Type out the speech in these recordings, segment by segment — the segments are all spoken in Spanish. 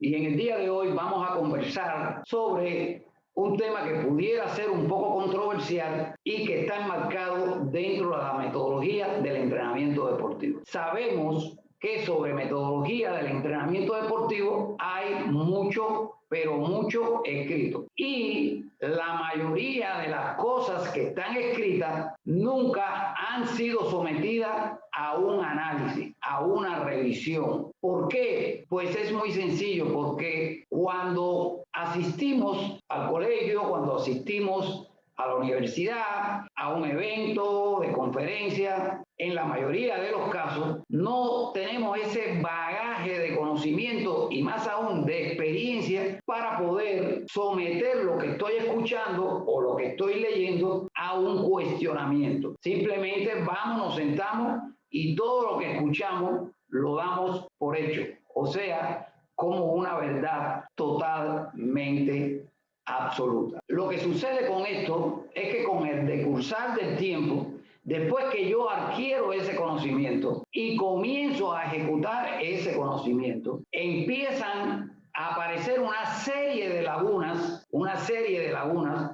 Y en el día de hoy vamos a conversar sobre un tema que pudiera ser un poco controversial y que está enmarcado dentro de la metodología del entrenamiento deportivo. Sabemos que sobre metodología del entrenamiento deportivo hay mucho, pero mucho escrito. Y la mayoría de las cosas que están escritas nunca han sido sometidas a un análisis, a una revisión. ¿Por qué? Pues es muy sencillo, porque cuando asistimos al colegio, cuando asistimos a la universidad, a un evento de conferencia, en la mayoría de los casos no tenemos ese bagaje de conocimiento y más aún de experiencia para poder someter lo que estoy escuchando o lo que estoy leyendo a un cuestionamiento. Simplemente vamos, nos sentamos y todo lo que escuchamos lo damos por hecho, o sea, como una verdad totalmente absoluta. Lo que sucede con esto es que con el decursar del tiempo, después que yo adquiero ese conocimiento y comienzo a ejecutar ese conocimiento, empiezan a aparecer una serie de lagunas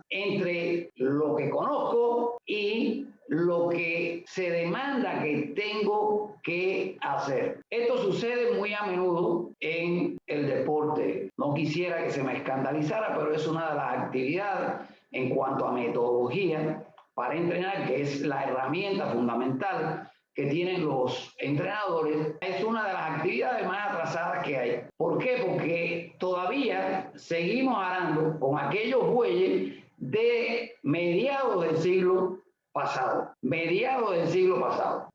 entre lo que conozco y lo que se demanda que tengo que hacer. Esto sucede muy a menudo en el deporte. No quisiera que se me escandalizara, pero es una de las actividades en cuanto a metodología para entrenar, que es la herramienta fundamental que tienen los entrenadores. Es una de las actividades más atrasadas que hay. ¿Por qué? Porque todavía seguimos arando con aquellos bueyes de mediados del siglo pasado.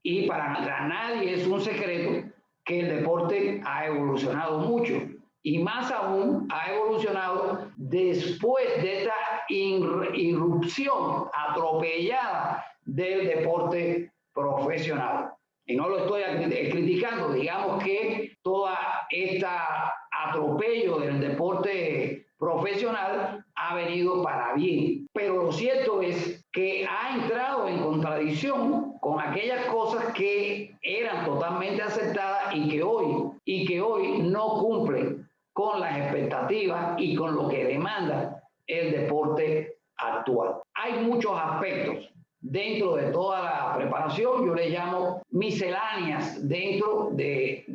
Y para nadie es un secreto que el deporte ha evolucionado mucho. Y más aún ha evolucionado después de esta irrupción atropellada del deporte profesional. Y no lo estoy criticando, digamos que toda esta atropello del deporte profesional ha venido para bien. Pero lo cierto es que ha entrado en contradicción con aquellas cosas que eran totalmente aceptadas y que hoy no cumplen con las expectativas y con lo que demanda el deporte actual. Hay muchos aspectos dentro de toda la preparación, yo le llamo misceláneas dentro de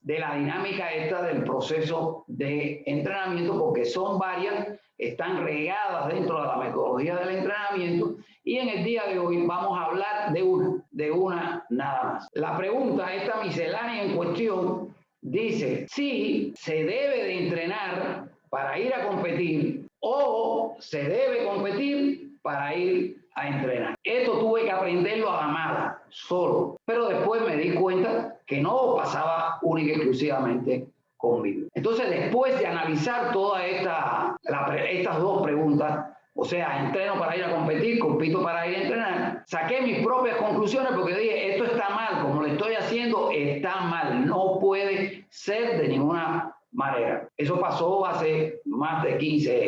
la dinámica esta del proceso de entrenamiento, porque son varias, están regadas dentro de la metodología del entrenamiento, y en el día de hoy vamos a hablar de una nada más. La pregunta, esta miscelánea en cuestión, dice si se debe de entrenar para ir a competir o se debe competir para ir a entrenar. Esto tuve que aprenderlo a la mala, solo, pero después me di cuenta que no pasaba única y exclusivamente conmigo. Entonces, después de analizar todas estas dos preguntas, o sea, entreno para ir a competir, compito para ir a entrenar, saqué mis propias conclusiones porque dije, esto está mal, como lo estoy haciendo, está mal, no puede ser de ninguna manera. Eso pasó hace más de 15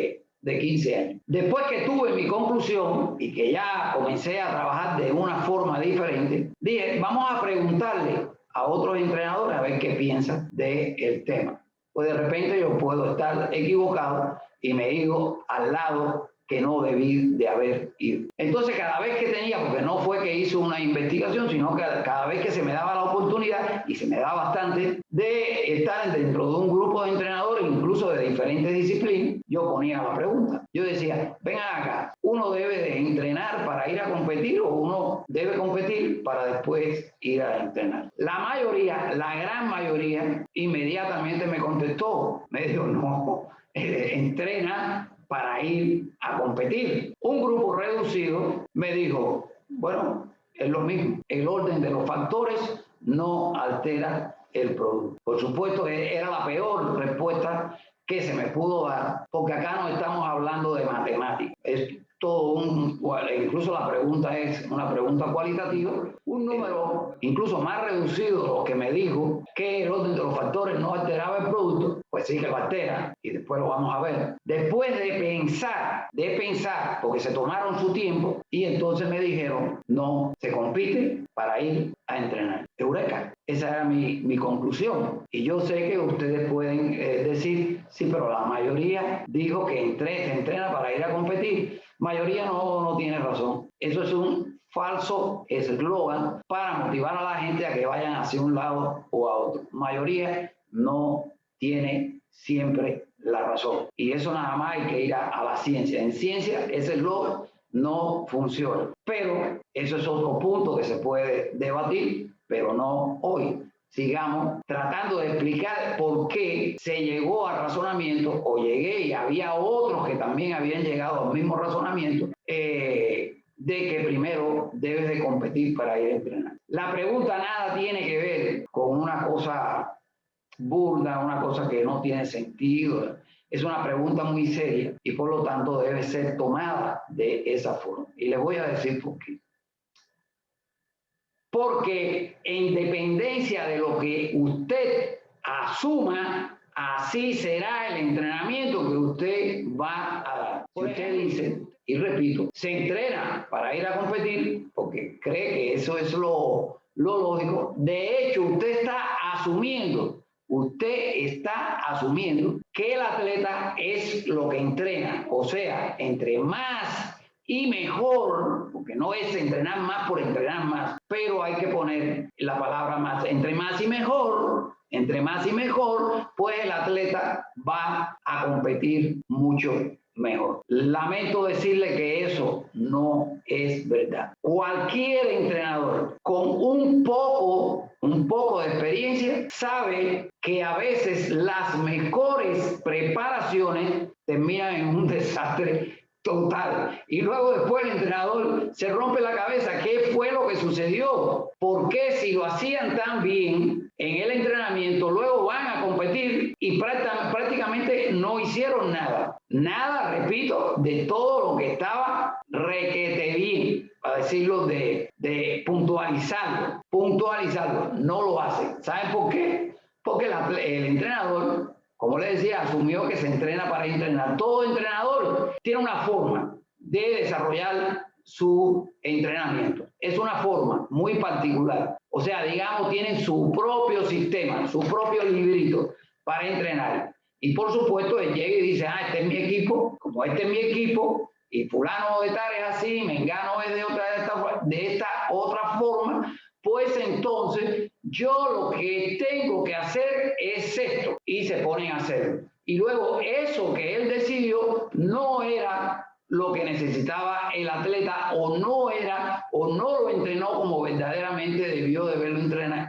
años. Después que tuve mi conclusión y que ya comencé a trabajar de una forma diferente, dije, vamos a preguntarle a otros entrenadores a ver qué piensan del tema. Pues de repente yo puedo estar equivocado y me digo al lado que no debí de haber ido. Entonces cada vez que tenía, porque no fue que hice una investigación, sino que cada vez que se me daba la oportunidad, y se me da bastante, de estar dentro de un grupo de entrenadores, incluso de diferentes disciplinas, yo ponía la pregunta. Yo decía, vengan acá, ¿uno debe de entrenar para ir a competir o uno debe competir para después ir a entrenar? La mayoría, la gran mayoría, inmediatamente me contestó, me dijo, no, entrena para ir a competir. Un grupo reducido me dijo, bueno, es lo mismo, el orden de los factores no altera el producto. Por supuesto que era la peor respuesta que se me pudo dar, porque acá no estamos hablando de matemáticas, es todo incluso la pregunta es una pregunta cualitativa, un número incluso más reducido de lo que me dijo que el orden de los factores no alteraba el producto, pues sí que lo altera, y después lo vamos a ver. Después de pensar, porque se tomaron su tiempo, y entonces me dijeron, no, se compite para ir a entrenar. Eureka, esa era mi conclusión. Y yo sé que ustedes pueden decir dijo que se entrena para ir a competir. Mayoría no tiene razón. Eso es un falso eslogan para motivar a la gente a que vayan hacia un lado o a otro. Mayoría no tiene siempre la razón. Y eso nada más hay que ir a la ciencia. En ciencia ese eslogan no funciona. Pero eso es otro punto que se puede debatir, pero no hoy. Sigamos tratando de explicar por qué se llegó al razonamiento, o llegué y había otros que también habían llegado al mismo razonamiento, de que primero debes de competir para ir a entrenar. La pregunta nada tiene que ver con una cosa burda, una cosa que no tiene sentido. Es una pregunta muy seria y por lo tanto debe ser tomada de esa forma. Y les voy a decir por qué. Porque en dependencia de lo que usted asuma, así será el entrenamiento que usted va a dar. Si usted dice, y repito, se entrena para ir a competir porque cree que eso es lo lógico, de hecho usted está asumiendo que el atleta es lo que entrena, o sea, entre más y mejor, porque no es entrenar más por entrenar más, pero hay que poner la palabra más, entre más y mejor, pues el atleta va a competir mucho mejor. Lamento decirle que eso no es verdad. Cualquier entrenador con un poco de experiencia sabe que a veces las mejores preparaciones terminan en un desastre total. Y luego después el entrenador se rompe la cabeza. ¿Qué fue lo que sucedió? ¿Por qué si lo hacían tan bien en el entrenamiento, luego van a competir y prácticamente no hicieron nada? Nada, repito, de todo lo que estaba requete bien, para decirlo de puntualizarlo. No lo hacen. ¿Saben por qué? Porque el entrenador, como les decía, asumió que se entrena para entrenar. Todo entrenador tiene una forma de desarrollar su entrenamiento. Es una forma muy particular. O sea, digamos, tienen su propio sistema, su propio librito para entrenar. Y por supuesto, él llega y dice, este es mi equipo, como este es mi equipo, y fulano de tal es así, mengano es de esta otra forma, pues entonces yo lo que tengo que hacer es esto, y se ponen a hacerlo. Y luego eso que él decidió no era lo que necesitaba el atleta, o no lo entrenó como verdaderamente debió de haberlo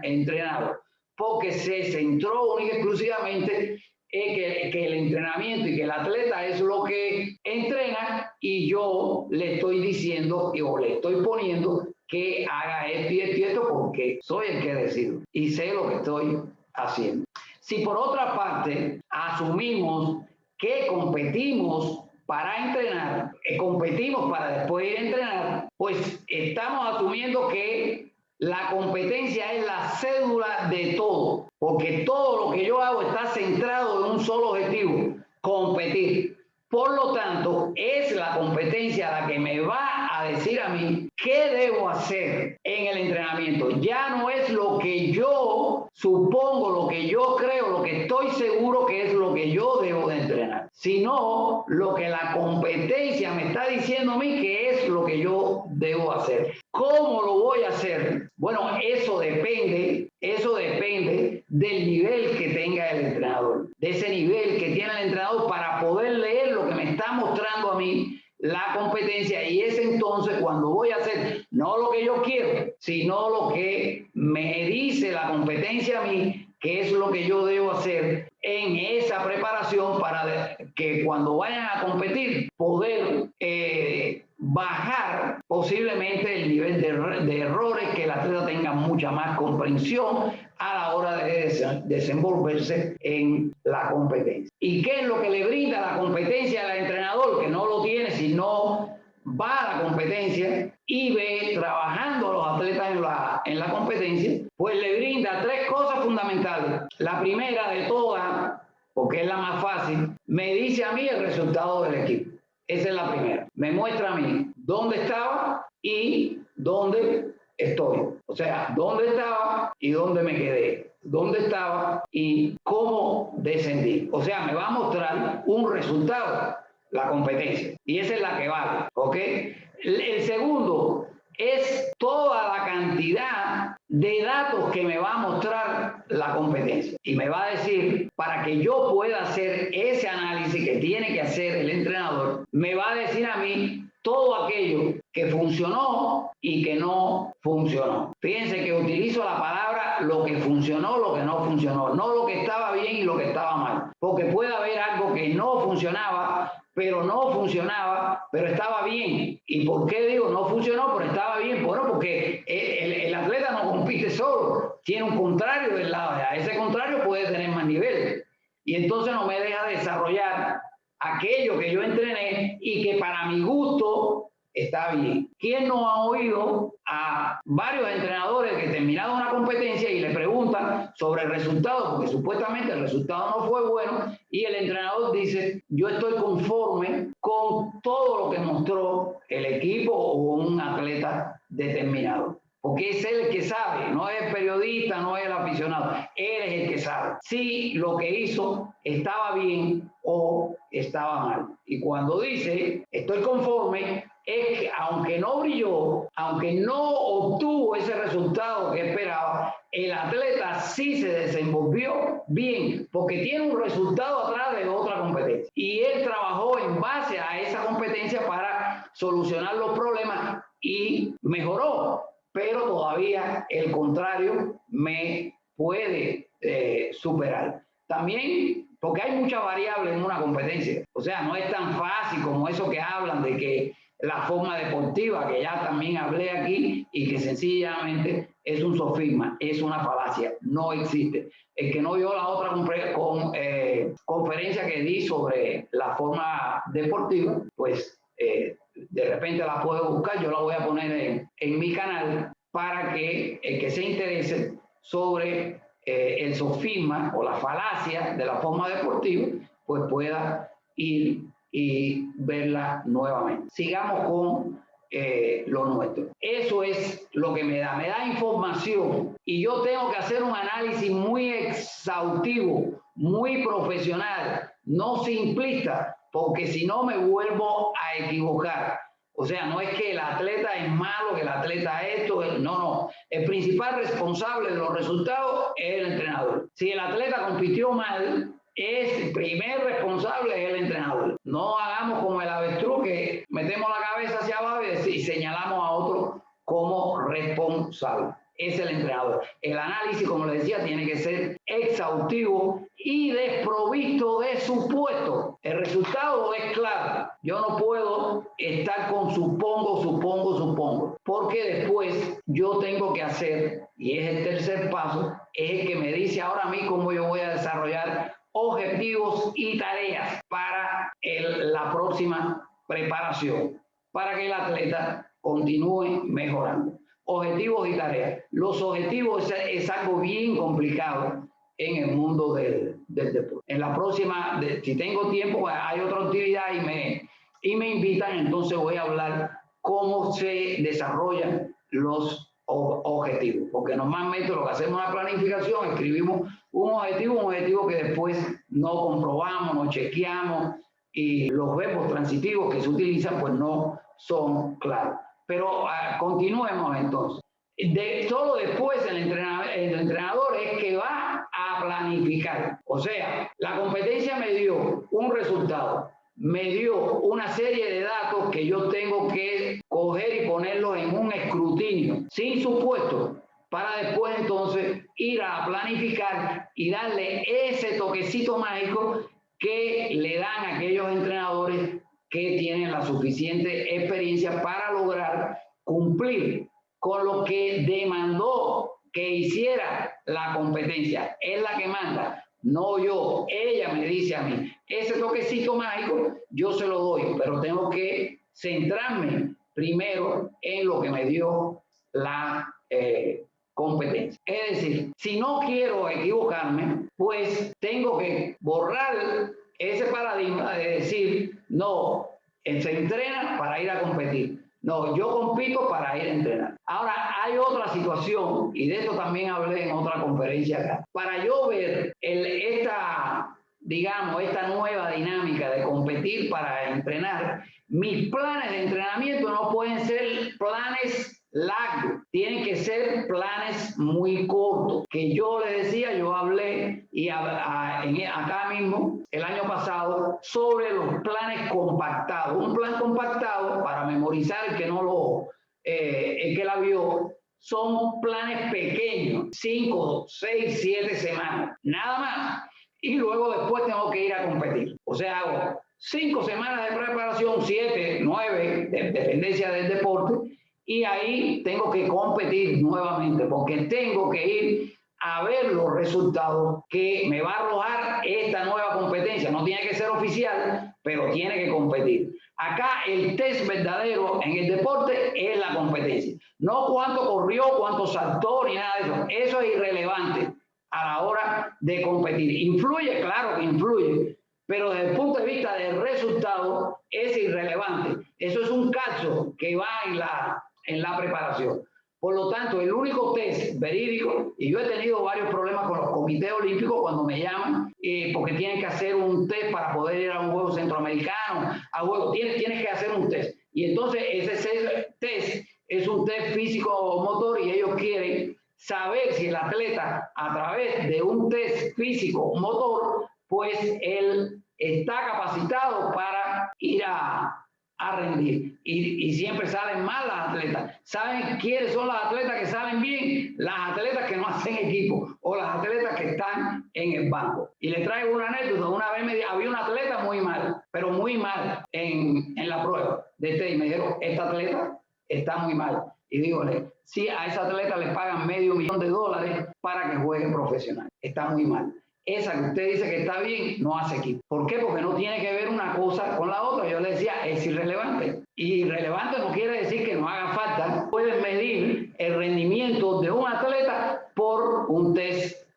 entrenado, porque se centró única y exclusivamente que el entrenamiento y que el atleta es lo que entrena, y yo le estoy diciendo o le estoy poniendo que haga esto y esto y esto porque soy el que decido y sé lo que estoy haciendo. Si por otra parte asumimos que competimos para entrenar, competimos para después ir a entrenar, pues estamos asumiendo que la competencia es la cédula de todo, porque todo lo que yo hago está centrado en un solo objetivo, competir. Por lo tanto, es la competencia la que me va a decir a mí qué debo hacer en el entrenamiento. Ya no es lo que yo supongo, lo que yo creo, lo que estoy seguro que es lo que yo debo de entrenar, sino lo que la competencia me está diciendo a mí que es lo que yo debo hacer. ¿Cómo lo voy a hacer? Bueno, eso depende del nivel que tenga el entrenador, de ese nivel que tiene el entrenador para poder leer lo que me está mostrando a mí la competencia, y es entonces cuando voy a hacer no lo que yo quiero, sino lo que me dice la competencia a mí, que es lo que yo debo hacer en esa preparación para que cuando vayan a competir poder bajar posiblemente el nivel de errores, que el atleta tenga mucha más comprensión a la hora de desenvolverse en la competencia. ¿Y qué es lo que le brinda la competencia al entrenador? Que no lo tiene si no va a la competencia y ve trabajando a los atletas en la competencia, pues le brinda tres cosas fundamentales. La primera de todas, porque es la más fácil, me dice a mí el resultado del equipo. Esa es la primera. Me muestra a mí dónde estaba y dónde estoy. O sea, dónde estaba y dónde me quedé. dónde estaba y cómo descendí. O sea, me va a mostrar un resultado, la competencia, y esa es la que vale, ¿ok? El segundo es toda la cantidad de datos que me va a mostrar la competencia y me va a decir, para que yo pueda hacer ese análisis que tiene que hacer el entrenador, me va a decir a mí todo aquello que funcionó y que no funcionó. Fíjense que utilizo la palabra lo que funcionó, lo que no funcionó, no lo que estaba bien y lo que estaba mal, porque puede haber algo que no funcionaba, pero no funcionaba, pero estaba bien. ¿Y por qué digo no funcionó, pero estaba bien? Bueno, porque el atleta no compite solo, tiene un contrario del lado, ese contrario puede tener más nivel, y entonces no me deja desarrollar aquello que yo entrené y que para mi gusto está bien. ¿Quién no ha oído a varios entrenadores que terminaron una competencia y le preguntan sobre el resultado, porque supuestamente el resultado no fue bueno, y el entrenador dice, yo estoy conforme con todo lo que mostró el equipo o un atleta determinado? Porque es él el que sabe, no es el periodista, no es el aficionado, él es el que sabe si lo que hizo estaba bien o estaba mal. Y cuando dice estoy conforme, es que aunque no brilló, aunque no obtuvo ese resultado que esperaba, el atleta sí se desenvolvió bien, porque tiene un resultado atrás de otra competencia. Y él trabajó en base a esa competencia para solucionar los problemas y mejoró. Pero todavía el contrario me puede superar. También porque hay muchas variables en una competencia. O sea, no es tan fácil como eso que hablan de que la forma deportiva, que ya también hablé aquí, y que sencillamente es un sofisma, es una falacia, no existe. El que no vio la otra conferencia que di sobre la forma deportiva, pues de repente la puedo buscar, yo la voy a poner en mi canal para que el que se interese sobre el sofisma o la falacia de la forma deportiva, pues pueda ir y verla nuevamente. Sigamos con lo nuestro. Eso es lo que me da información, y yo tengo que hacer un análisis muy exhaustivo, muy profesional, no simplista, porque si no me vuelvo a equivocar. O sea, no es que el atleta es malo, que el atleta esto, no. El principal responsable de los resultados es el entrenador. Si el atleta compitió mal, el primer responsable es el entrenador. No hagamos como el avestruz, que metemos la cabeza hacia abajo y señalamos a otro como responsable. Es el entrenador. El análisis, como les decía, tiene que ser exhaustivo y desprovisto de supuestos. El resultado es claro. Yo no puedo estar con supongo, porque después yo tengo que hacer, y es el tercer paso, es el que me dice ahora a mí cómo yo voy a desarrollar objetivos y tareas para la próxima preparación, para que el atleta continúe mejorando. Objetivos y tareas. Los objetivos es algo bien complicado en el mundo del deporte. En la próxima, si tengo tiempo, hay otra actividad y me invitan, entonces voy a hablar cómo se desarrollan los objetivos, porque normalmente lo que hacemos en la planificación, escribimos un objetivo que después no comprobamos, no chequeamos, y los verbos transitivos que se utilizan pues no son claros. Pero continuemos entonces. Solo después el entrenador es que va a planificar. O sea, la competencia me dio un resultado, me dio una serie de datos que yo tengo que coger y ponerlos en un escrutinio, sin supuesto, para después entonces ir a planificar y darle ese toquecito mágico que le dan aquellos entrenadores que tienen la suficiente experiencia para lograr cumplir con lo que demandó que hiciera la competencia. Es la que manda, no yo. Ella me dice a mí, ese toquecito mágico yo se lo doy, pero tengo que centrarme primero en lo que me dio la competencia. Es decir, si no quiero equivocarme, pues tengo que borrar ese paradigma de decir, no, se entrena para ir a competir. No, yo compito para ir a entrenar. Ahora, hay otra situación, y de esto también hablé en otra conferencia acá. Para yo ver esta nueva dinámica de competir para entrenar, mis planes de entrenamiento no pueden ser planes largos, tienen que ser planes muy cortos, que yo les decía, yo hablé y acá mismo el año pasado sobre los planes compactados. Un plan compactado, para memorizar el que la vio, son planes pequeños, 5, 6, 7 semanas, nada más. Y luego después tengo que ir a competir. O sea, hago 5 semanas de preparación, 7, 9, de dependencia del deporte, y ahí tengo que competir nuevamente, porque tengo que ir a ver los resultados que me va a arrojar esta nueva competencia. No tiene que ser oficial, pero tiene que competir. Acá el test verdadero en el deporte es la competencia. No cuánto corrió, cuánto saltó, ni nada de eso. Eso es irrelevante a la hora de competir. ¿Influye? Claro que influye, pero desde el punto de vista del resultado es irrelevante. Eso es un cacho que va en la preparación. Por lo tanto, el único test verídico, y yo he tenido varios problemas con los comités olímpicos cuando me llaman, porque tienen que hacer un test para poder ir a un juego centroamericano, tienes que hacer un test. Y entonces ese test es un test físico-motor y ellos quieren saber si el atleta, a través de un test físico-motor, pues él está capacitado para ir a rendir. Y siempre salen mal las atletas. ¿Saben quiénes son las atletas que salen bien? Las atletas que no hacen equipo o las atletas que están en el banco. Y les traigo una anécdota. Una vez había una atleta muy mal, pero muy mal en la prueba de test. Y me dijeron, esta atleta está muy mal. Y dígole, sí, a esa atleta le pagan $500,000 para que juegue profesional. Está muy mal. Esa que usted dice que está bien, no hace equipo. ¿Por qué? Porque no tiene que ver una cosa con la otra. Yo le decía, es irrelevante. Y irrelevante no quiere decir que no haga falta. Pueden medir el rendimiento de un atleta por un test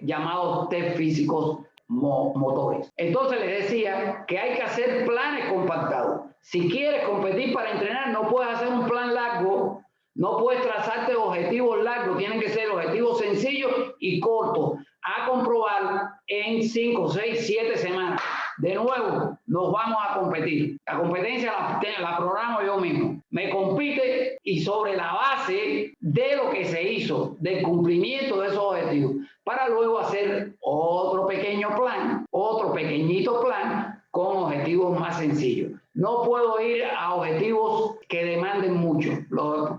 llamado test físicos motores. Entonces les decía que hay que hacer planes compactados. Si quieres competir para entrenar, no puedes hacer un plan largo, no puedes trazarte objetivos largos, tienen que ser objetivos sencillos y cortos, a comprobar en 5, 6, 7 semanas. De nuevo, nos vamos a competir. La competencia la programo yo mismo. Me compite y sobre la base de lo que se hizo, del cumplimiento de esos objetivos, para luego hacer otro pequeño plan, otro pequeñito plan con objetivos más sencillos. No puedo ir a objetivos que demanden mucho,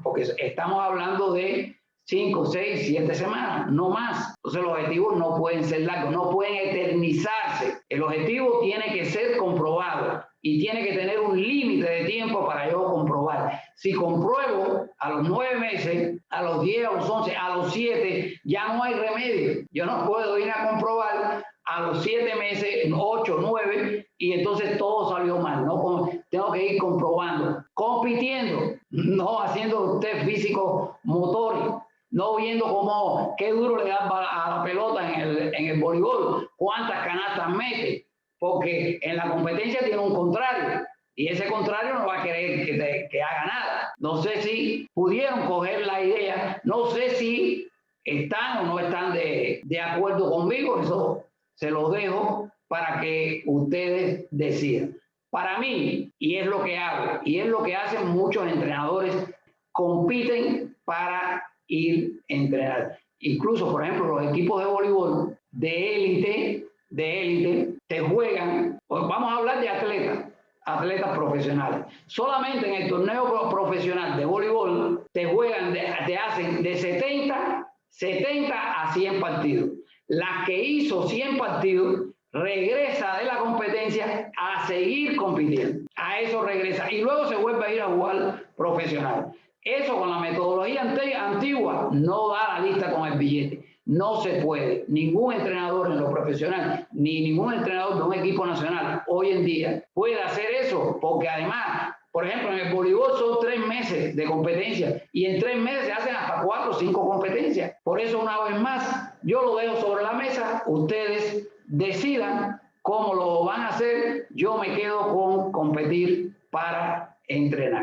porque estamos hablando de 5, 6, 7 semanas, no más. Entonces los objetivos no pueden ser largos, no pueden eternizarse. El objetivo tiene que ser comprobado y tiene que tener un límite de tiempo para yo comprobar. Si compruebo a los 9 meses, a los 10, a los 11, a los 7, ya no hay remedio. Yo no puedo ir a comprobar a los 7 meses, 8, 9, y entonces todo salió mal. No, tengo que ir comprobando, compitiendo, no haciendo test físico motores, no viendo qué duro le da a la pelota en el voleibol, cuántas canastas mete, porque en la competencia tiene un contrario y ese contrario no va a querer que haga nada. No sé si pudieron coger la idea, no sé si están o no están de acuerdo conmigo, eso se los dejo para que ustedes decidan. Para mí, y es lo que hago, y es lo que hacen muchos entrenadores, compiten para ir a entrenar. Incluso, por ejemplo, los equipos de voleibol de élite, te juegan, pues vamos a hablar de atletas profesionales. Solamente en el torneo profesional de voleibol te hacen de 70 a 100 partidos. La que hizo 100 partidos regresa de la competencia a seguir compitiendo. A eso regresa y luego se vuelve a ir a jugar profesional. Eso con la metodología antigua no da la lista con el billete. No se puede. Ningún entrenador en lo profesional, ni ningún entrenador de un equipo nacional hoy en día puede hacer eso, porque además, por ejemplo, en el voleibol son 3 meses de competencia y en 3 meses se hacen hasta 4 o 5 competencias. Por eso, una vez más, yo lo dejo sobre la mesa, ustedes decidan cómo lo van a hacer. Yo me quedo con competir para entrenar.